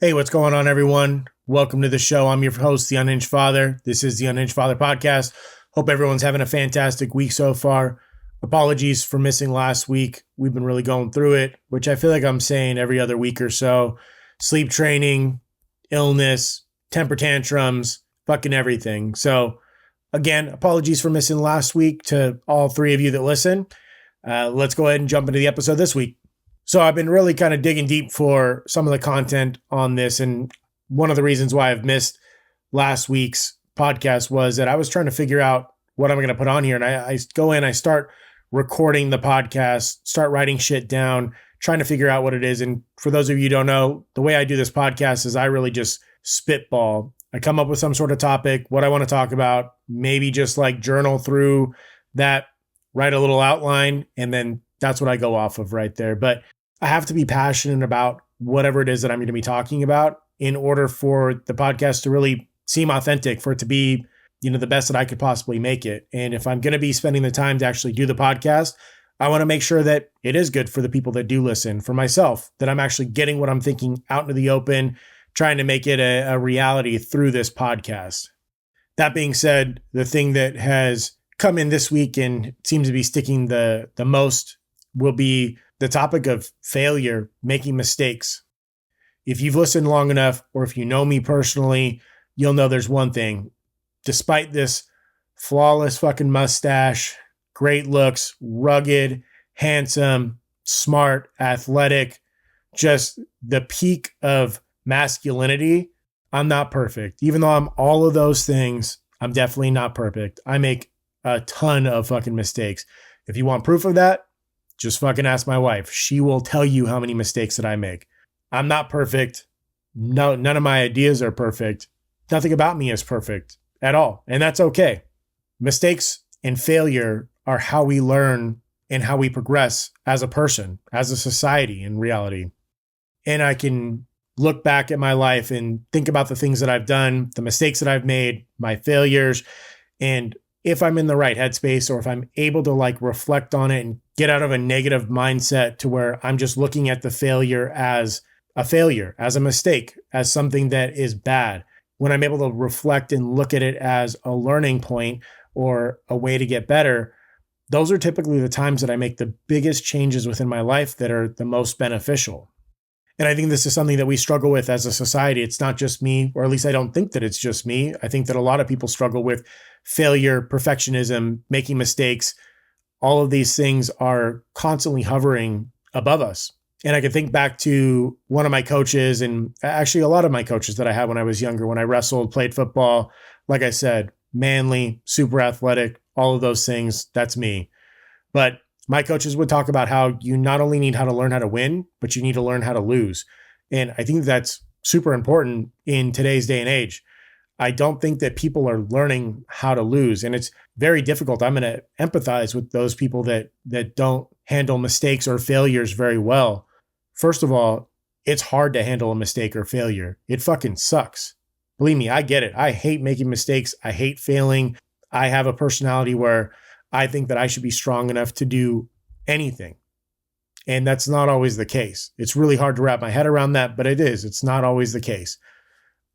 Hey, what's going on, everyone? Welcome to the show. I'm your host, the Unhinged Father. This is the Unhinged Father Podcast. Hope everyone's having a fantastic week so far. Apologies for missing last week. We've been really going through it, which I feel like I'm saying every other week or so. Sleep training, illness, temper tantrums, fucking everything. So again, apologies for missing last week to all three of you that listen. Let's go ahead and jump into the episode this week. So I've been really kind of digging deep for some of the content on this. And one of the reasons why I've missed last week's podcast was that I was trying to figure out what I'm going to put on here. And I go in, I start recording the podcast, start writing shit down, trying to figure out what it is. And for those of you who don't know, the way I do this podcast is I really just spitball. I come up with some sort of topic, what I want to talk about, maybe just like journal through that, write a little outline, and then that's what I go off of right there. But I have to be passionate about whatever it is that I'm going to be talking about in order for the podcast to really seem authentic, for it to be, the best that I could possibly make it. And if I'm going to be spending the time to actually do the podcast, I want to make sure that it is good for the people that do listen, for myself, that I'm actually getting what I'm thinking out into the open, trying to make it a reality through this podcast. That being said, the thing that has come in this week and seems to be sticking the most will be the topic of failure, making mistakes. If you've listened long enough, or if you know me personally, you'll know there's one thing. Despite this flawless fucking mustache, great looks, rugged, handsome, smart, athletic, just the peak of masculinity, I'm not perfect. Even though I'm all of those things, I'm definitely not perfect. I make a ton of fucking mistakes. If you want proof of that, just fucking ask my wife. She will tell you how many mistakes that I make. I'm not perfect. No, none of my ideas are perfect. Nothing about me is perfect at all. And that's okay. Mistakes and failure are how we learn and how we progress as a person, as a society in reality. And I can look back at my life and think about the things that I've done, the mistakes that I've made, my failures, and if I'm in the right headspace, or if I'm able to reflect on it and get out of a negative mindset to where I'm just looking at the failure, as a mistake, as something that is bad. When I'm able to reflect and look at it as a learning point or a way to get better, those are typically the times that I make the biggest changes within my life that are the most beneficial. And I think this is something that we struggle with as a society. It's not just me, or at least I don't think that it's just me. I think that a lot of people struggle with failure, perfectionism, making mistakes. All of these things are constantly hovering above us. And I can think back to one of my coaches, and actually a lot of my coaches that I had when I was younger, when I wrestled, played football. Like I said, manly, super athletic, all of those things, that's me. But my coaches would talk about how you not only need how to learn how to win, but you need to learn how to lose. And I think that's super important in today's day and age. I don't think that people are learning how to lose. And it's very difficult. I'm going to empathize with those people that don't handle mistakes or failures very well. First of all, it's hard to handle a mistake or failure. It fucking sucks. Believe me, I get it. I hate making mistakes. I hate failing. I have a personality where I think that I should be strong enough to do anything. And that's not always the case. It's really hard to wrap my head around that, but it is. It's not always the case.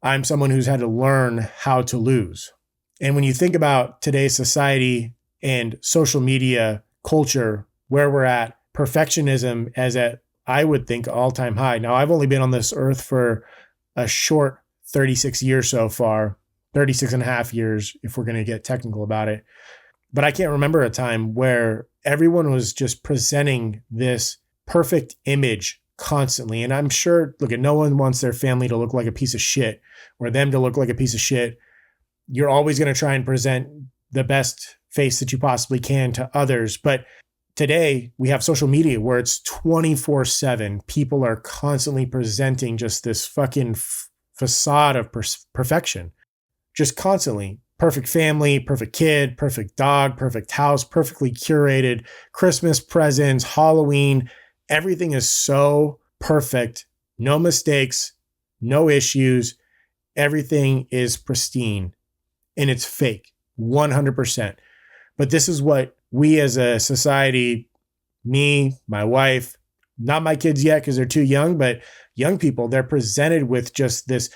I'm someone who's had to learn how to lose. And when you think about today's society and social media culture, where we're at, perfectionism as at, I would think, all-time high. Now, I've only been on this earth for a short 36 years so far, 36 and a half years, if we're going to get technical about it. But I can't remember a time where everyone was just presenting this perfect image constantly. And I'm sure, no one wants their family to look like a piece of shit or them to look like a piece of shit. You're always going to try and present the best face that you possibly can to others. But today we have social media where it's 24/7. People are constantly presenting just this fucking facade of perfection, just constantly. Perfect family, perfect kid, perfect dog, perfect house, perfectly curated, Christmas presents, Halloween. Everything is so perfect. No mistakes, no issues. Everything is pristine, and it's fake, 100%. But this is what we as a society, me, my wife, not my kids yet because they're too young, but young people, they're presented with just this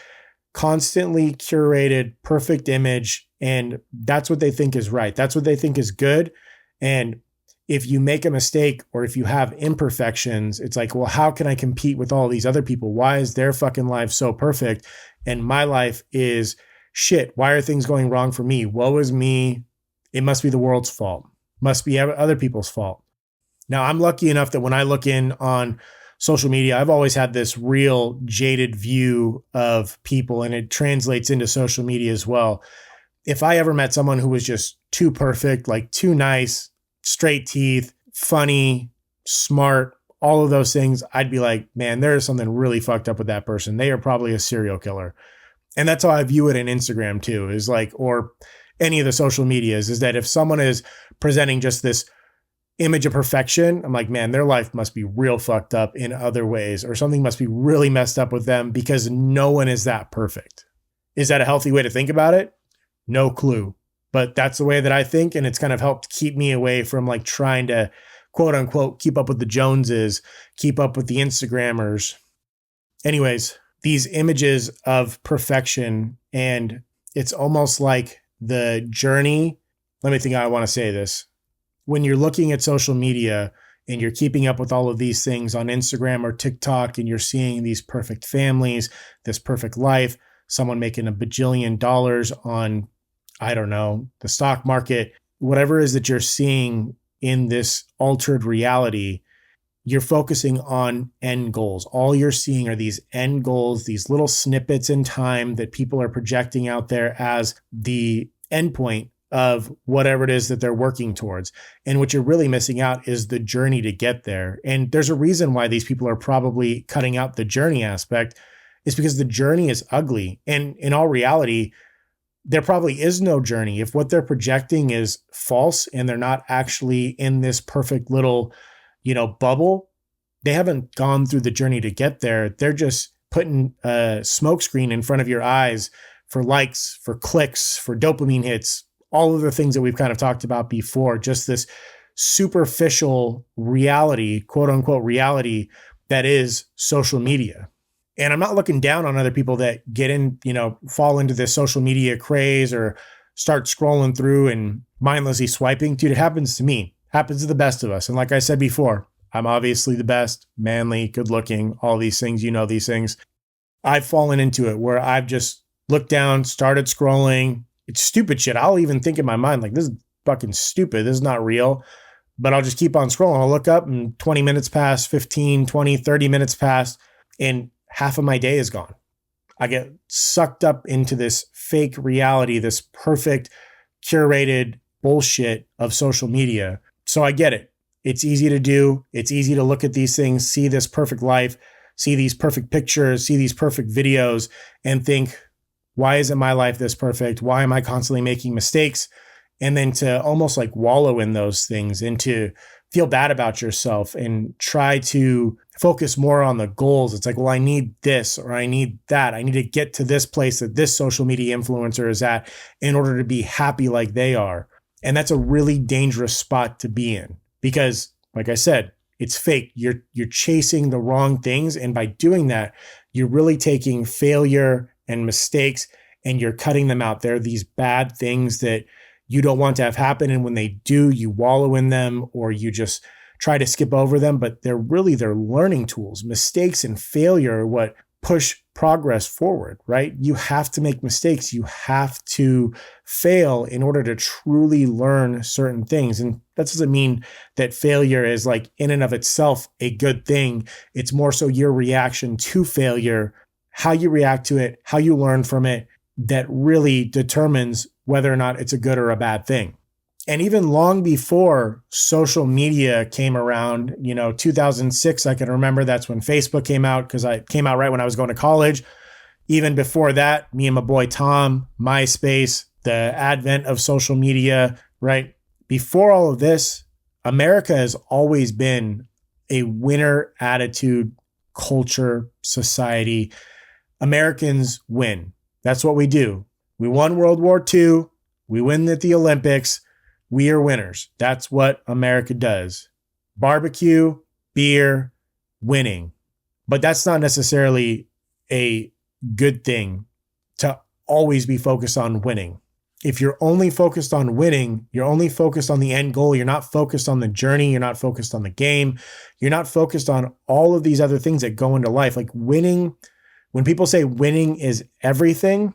constantly curated, perfect image. And that's what they think is right. That's what they think is good. And if you make a mistake or if you have imperfections, it's like, well, how can I compete with all these other people? Why is their fucking life so perfect? And my life is shit. Why are things going wrong for me? Woe is me. It must be the world's fault. Must be other people's fault. Now, I'm lucky enough that when I look in on social media, I've always had this real jaded view of people, and it translates into social media as well. If I ever met someone who was just too perfect, like too nice, straight teeth, funny, smart, all of those things, I'd be like, man, there's something really fucked up with that person. They are probably a serial killer. And that's how I view it in Instagram too, is like, or any of the social medias, is that if someone is presenting just this image of perfection, I'm like, man, their life must be real fucked up in other ways, or something must be really messed up with them, because no one is that perfect. Is that a healthy way to think about it? No clue. But that's the way that I think. And it's kind of helped keep me away from like trying to quote unquote keep up with the Joneses, keep up with the Instagrammers. Anyways, these images of perfection, and it's almost like the journey. Let me think how I want to say this. When you're looking at social media and you're keeping up with all of these things on Instagram or TikTok, and you're seeing these perfect families, this perfect life, someone making $1 bajillion on, I don't know, the stock market, whatever it is that you're seeing in this altered reality, you're focusing on end goals. All you're seeing are these end goals, these little snippets in time that people are projecting out there as the endpoint of whatever it is that they're working towards. And what you're really missing out is the journey to get there. And there's a reason why these people are probably cutting out the journey aspect. It's because the journey is ugly. And in all reality, there probably is no journey. If what they're projecting is false and they're not actually in this perfect little, bubble, they haven't gone through the journey to get there. They're just putting a smokescreen in front of your eyes for likes, for clicks, for dopamine hits, all of the things that we've kind of talked about before, just this superficial reality, quote unquote reality, that is social media. And I'm not looking down on other people that get in, fall into this social media craze or start scrolling through and mindlessly swiping. Dude, it happens to me, happens to the best of us. And like I said before, I'm obviously the best, manly, good looking, all these things, these things. I've fallen into it where I've just looked down, started scrolling. It's stupid shit. I'll even think in my mind, like, this is fucking stupid. This is not real. But I'll just keep on scrolling. I'll look up and 20 minutes pass, 15, 20, 30 minutes pass, and half of my day is gone. I get sucked up into this fake reality, this perfect, curated bullshit of social media. So I get it. It's easy to do. It's easy to look at these things, see this perfect life, see these perfect pictures, see these perfect videos, and think, why isn't my life this perfect? Why am I constantly making mistakes? And then to almost like wallow in those things and to feel bad about yourself and try to focus more on the goals. It's like, well, I need this or I need that. I need to get to this place that this social media influencer is at in order to be happy like they are. And that's a really dangerous spot to be in because, like I said, it's fake. You're chasing the wrong things. And by doing that, you're really taking failure and mistakes and you're cutting them out. There are these bad things that you don't want to have happen. And when they do, you wallow in them or you just try to skip over them, but they're learning tools. Mistakes and failure are what push progress forward, right? You have to make mistakes. You have to fail in order to truly learn certain things. And that doesn't mean that failure is like in and of itself a good thing. It's more so your reaction to failure, how you react to it, how you learn from it, that really determines whether or not it's a good or a bad thing. And even long before social media came around, 2006, I can remember that's when Facebook came out because I came out right when I was going to college. Even before that, me and my boy Tom, MySpace, the advent of social media, right? Before all of this, America has always been a winner attitude, culture, society. Americans win. That's what we do. We won World War II. We win at the Olympics. We are winners. That's what America does. Barbecue, beer, winning. But that's not necessarily a good thing to always be focused on winning. If you're only focused on winning, you're only focused on the end goal. You're not focused on the journey. You're not focused on the game. You're not focused on all of these other things that go into life. Like winning, when people say winning is everything,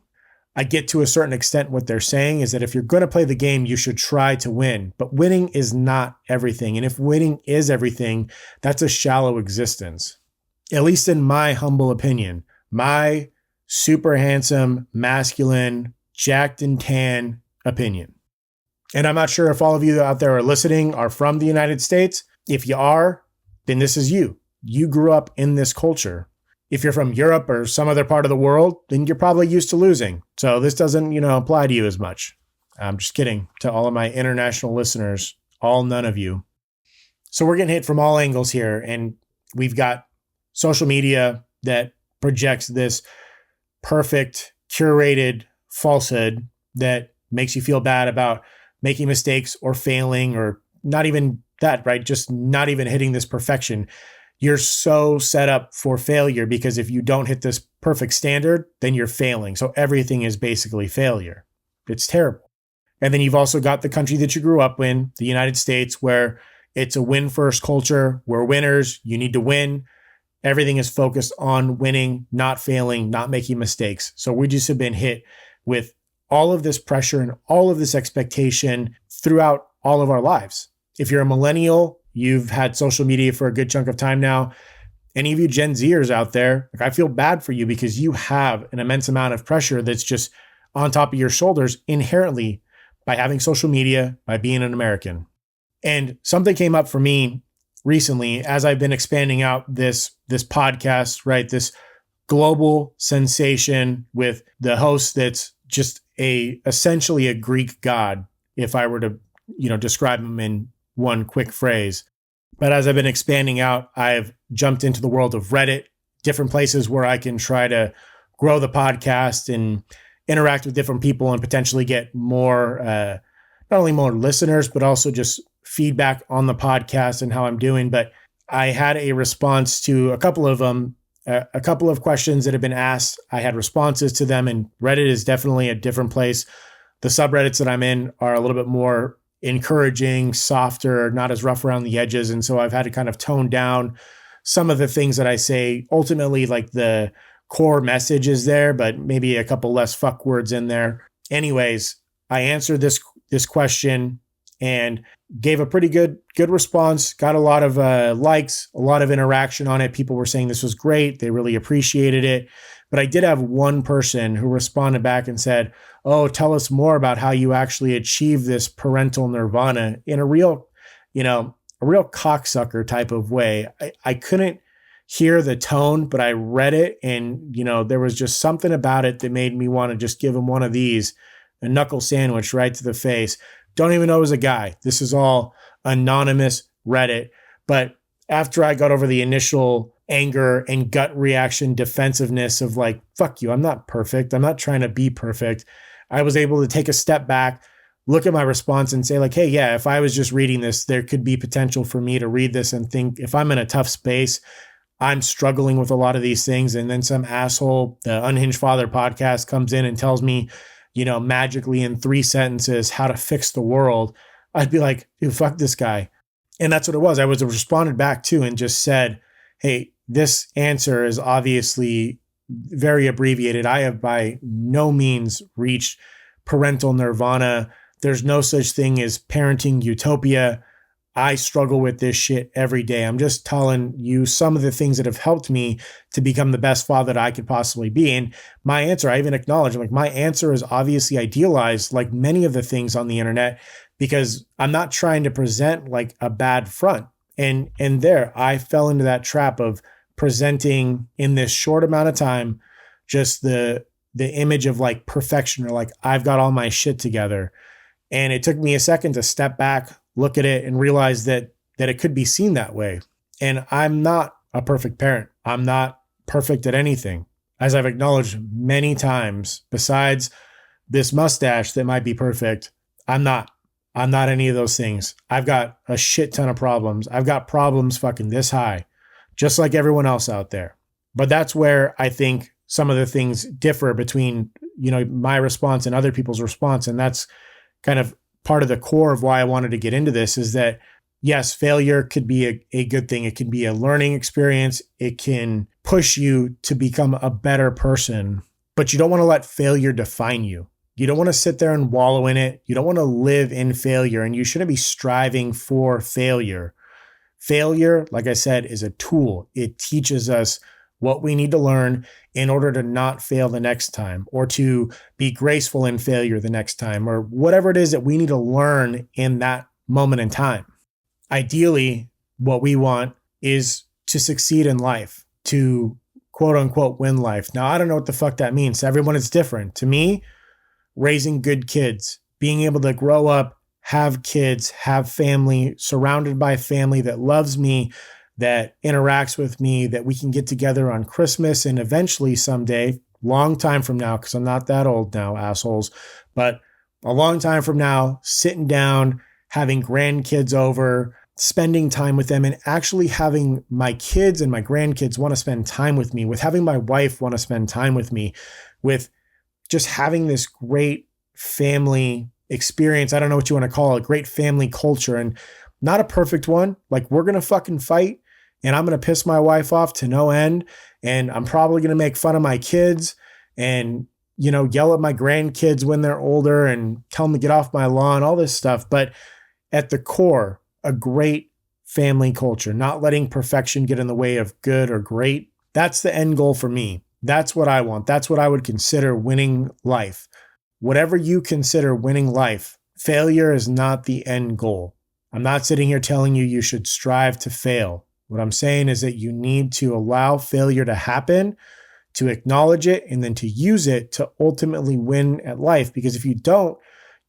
I get to a certain extent what they're saying is that if you're going to play the game, you should try to win. But winning is not everything. And if winning is everything, that's a shallow existence. At least in my humble opinion, my super handsome, masculine, jacked and tan opinion. And I'm not sure if all of you out there are listening are from the United States. If you are, then this is you. You grew up in this culture. If you're from Europe or some other part of the world, then you're probably used to losing. So this doesn't, apply to you as much. I'm just kidding to all of my international listeners, all none of you. So we're getting hit from all angles here. And we've got social media that projects this perfect, curated falsehood that makes you feel bad about making mistakes or failing or not even that, right? Just not even hitting this perfection. You're so set up for failure because if you don't hit this perfect standard, then you're failing. So everything is basically failure. It's terrible. And then you've also got the country that you grew up in, the United States, where it's a win-first culture. We're winners. You need to win. Everything is focused on winning, not failing, not making mistakes. So we just have been hit with all of this pressure and all of this expectation throughout all of our lives. If you're a millennial, you've had social media for a good chunk of time now. Any of you Gen Zers out there, I feel bad for you because you have an immense amount of pressure that's just on top of your shoulders inherently by having social media, by being an American. And something came up for me recently as I've been expanding out this podcast, right? This global sensation with the host that's just essentially a Greek god, if I were to, describe him in one quick phrase. But as I've been expanding out, I've jumped into the world of Reddit, different places where I can try to grow the podcast and interact with different people and potentially get more, not only more listeners, but also just feedback on the podcast and how I'm doing. But I had a response to a couple of them, a couple of questions that have been asked. I had responses to them, and Reddit is definitely a different place. The subreddits that I'm in are a little bit more encouraging, softer, not as rough around the edges. And so I've had to kind of tone down some of the things that I say. Ultimately, like the core message is there, but maybe a couple less fuck words in there. Anyways, I answered this question and gave a pretty good response, got a lot of likes, a lot of interaction on it. People were saying this was great. They really appreciated it. But I did have one person who responded back and said, "Oh, tell us more about how you actually achieve this parental nirvana," in a real cocksucker type of way. I couldn't hear the tone, but I read it and, there was just something about it that made me want to just give him one of these, a knuckle sandwich right to the face. Don't even know it was a guy. This is all anonymous Reddit. But after I got over the initial anger and gut reaction defensiveness of like, fuck you, I'm not perfect. I'm not trying to be perfect. I was able to take a step back, look at my response and say like, hey, yeah, if I was just reading this, there could be potential for me to read this and think if I'm in a tough space, I'm struggling with a lot of these things. And then some asshole, the Unhinged Father Podcast comes in and tells me, magically in 3 sentences, how to fix the world. I'd be like, dude, fuck this guy. And that's what it was. I was responded back to and just said, hey, this answer is obviously very abbreviated. I have by no means reached parental nirvana. There's no such thing as parenting utopia. I struggle with this shit every day. I'm just telling you some of the things that have helped me to become the best father that I could possibly be. And my answer, I even acknowledge, my answer is obviously idealized like many of the things on the internet because I'm not trying to present like a bad front. And there, I fell into that trap of presenting in this short amount of time just the image of like perfection or like I've got all my shit together. And it took me a second to step back, look at it and realize that it could be seen that way. And I'm not a perfect parent. I'm not perfect at anything. As I've acknowledged many times, besides this mustache that might be perfect, I'm not any of those things. I've got a shit ton of problems. I've got problems fucking this high, just like everyone else out there. But that's where I think some of the things differ between, my response and other people's response. And that's kind of part of the core of why I wanted to get into this, is that yes, failure could be a good thing. It can be a learning experience. It can push you to become a better person, but you don't want to let failure define you. You don't want to sit there and wallow in it. You don't want to live in failure, and you shouldn't be striving for failure. Failure, like I said, is a tool. It teaches us what we need to learn in order to not fail the next time, or to be graceful in failure the next time, or whatever it is that we need to learn in that moment in time. Ideally, what we want is to succeed in life, to quote unquote win life. Now, I don't know what the fuck that means. To everyone, it's different. To me, raising good kids, being able to grow up, have kids, have family, surrounded by family that loves me, that interacts with me, that we can get together on Christmas and eventually someday, long time from now, because I'm not that old now, assholes, but a long time from now, sitting down, having grandkids over, spending time with them, and actually having my kids and my grandkids want to spend time with me, with having my wife want to spend time with me, with just having this great family experience. I don't know what you want to call it, great family culture, and not a perfect one. Like, we're going to fucking fight, and I'm going to piss my wife off to no end, and I'm probably going to make fun of my kids and, yell at my grandkids when they're older and tell them to get off my lawn, all this stuff. But at the core, a great family culture, not letting perfection get in the way of good or great. That's the end goal for me. That's what I want. That's what I would consider winning life. Whatever you consider winning life, failure is not the end goal. I'm not sitting here telling you you should strive to fail. What I'm saying is that you need to allow failure to happen, to acknowledge it, and then to use it to ultimately win at life. Because if you don't,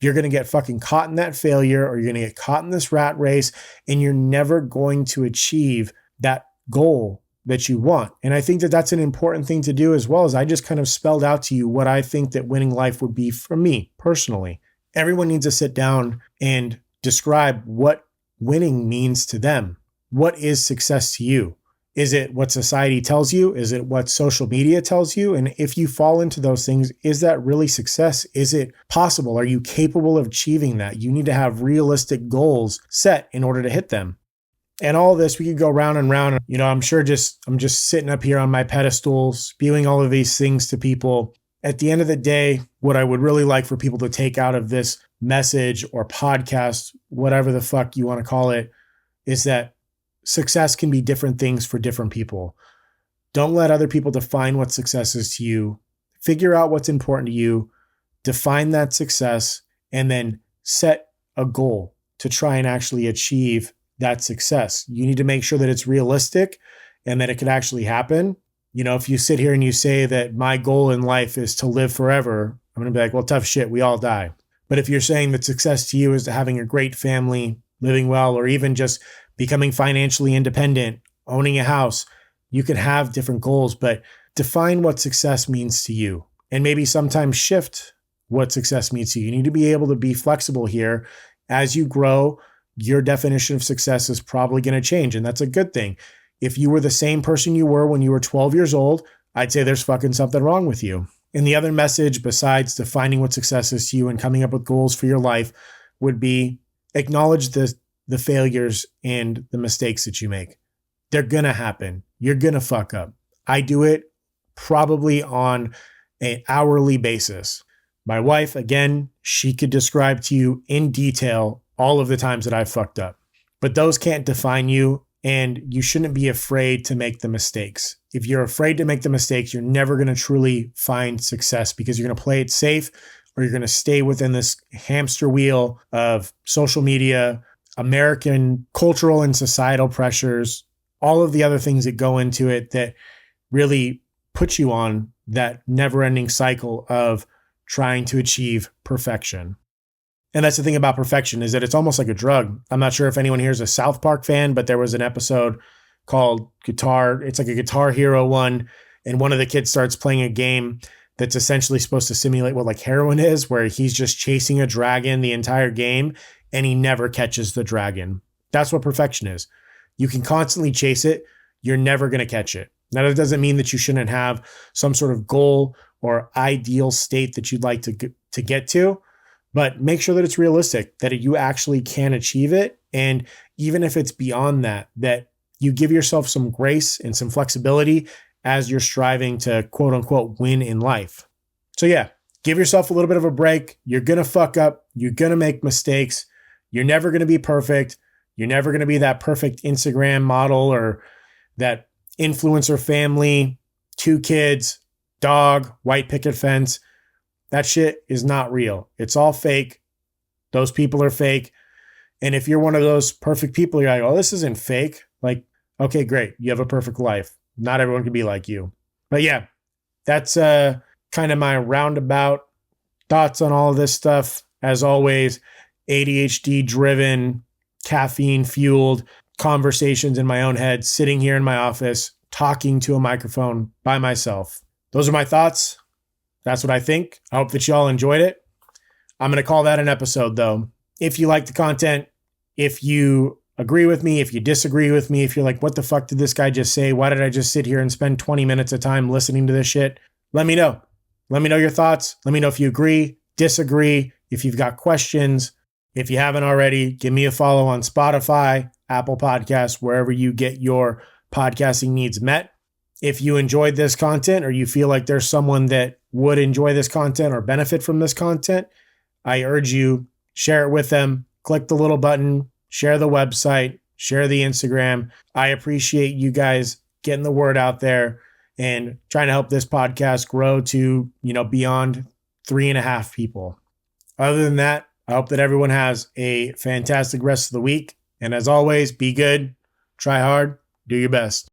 you're going to get fucking caught in that failure, or you're going to get caught in this rat race, and you're never going to achieve that goal that you want. And I think that that's an important thing to do, as well as I just kind of spelled out to you what I think that winning life would be for me personally. Everyone needs to sit down and describe what winning means to them. What is success to you? Is it what society tells you? Is it what social media tells you? And if you fall into those things, is that really success? Is it possible? Are you capable of achieving that? You need to have realistic goals set in order to hit them. And all this, we could go round and round. I'm just sitting up here on my pedestal, spewing all of these things to people. At the end of the day, what I would really like for people to take out of this message or podcast, whatever the fuck you want to call it, is that success can be different things for different people. Don't let other people define what success is to you. Figure out what's important to you, define that success, and then set a goal to try and actually achieve that success. You need to make sure that it's realistic and that it could actually happen. If you sit here and you say that my goal in life is to live forever, I'm going to be like, well, tough shit, we all die. But if you're saying that success to you is having a great family, living well, or even just becoming financially independent, owning a house, you can have different goals, but define what success means to you, and maybe sometimes shift what success means to you. You need to be able to be flexible here. As you grow, your definition of success is probably going to change, and that's a good thing. If you were the same person you were when you were 12 years old, I'd say there's fucking something wrong with you. And the other message, besides defining what success is to you and coming up with goals for your life, would be acknowledge the failures and the mistakes that you make. They're going to happen. You're going to fuck up. I do it probably on an hourly basis. My wife, again, she could describe to you in detail all of the times that I've fucked up. But those can't define you, and you shouldn't be afraid to make the mistakes. If you're afraid to make the mistakes, you're never going to truly find success, because you're going to play it safe, or you're going to stay within this hamster wheel of social media, American cultural and societal pressures, all of the other things that go into it that really put you on that never-ending cycle of trying to achieve perfection. And that's the thing about perfection, is that it's almost like a drug. I'm not sure if anyone here is a South Park fan, but there was an episode called Guitar. It's like a Guitar Hero one. And one of the kids starts playing a game that's essentially supposed to simulate what like heroin is, where he's just chasing a dragon the entire game and he never catches the dragon. That's what perfection is. You can constantly chase it. you're never going to catch it. Now, that doesn't mean that you shouldn't have some sort of goal or ideal state that you'd like to get to, but make sure that it's realistic, that you actually can achieve it. And even if it's beyond that, that you give yourself some grace and some flexibility as you're striving to quote unquote win in life. So yeah, give yourself a little bit of a break. You're going to fuck up. You're going to make mistakes. You're never going to be perfect. You're never going to be that perfect Instagram model or that influencer family, 2 kids, dog, white picket fence. That shit is not real. It's all fake. Those people are fake. And if you're one of those perfect people, you're like, oh, this isn't fake. Like, okay, great. You have a perfect life. Not everyone can be like you. But yeah, that's kind of my roundabout thoughts on all of this stuff. As always, ADHD driven, caffeine fueled conversations in my own head, sitting here in my office, talking to a microphone by myself. Those are my thoughts. That's what I think. I hope that y'all enjoyed it. I'm going to call that an episode, though. If you like the content, if you agree with me, if you disagree with me, if you're like, what the fuck did this guy just say? Why did I just sit here and spend 20 minutes of time listening to this shit? Let me know. Let me know your thoughts. Let me know if you agree, disagree, if you've got questions. If you haven't already, give me a follow on Spotify, Apple Podcasts, wherever you get your podcasting needs met. If you enjoyed this content or you feel like there's someone that would enjoy this content or benefit from this content, I urge you, share it with them. Click the little button, share the website, share the Instagram. I appreciate you guys getting the word out there and trying to help this podcast grow to, beyond 3.5 people. Other than that, I hope that everyone has a fantastic rest of the week. And as always, be good, try hard, do your best.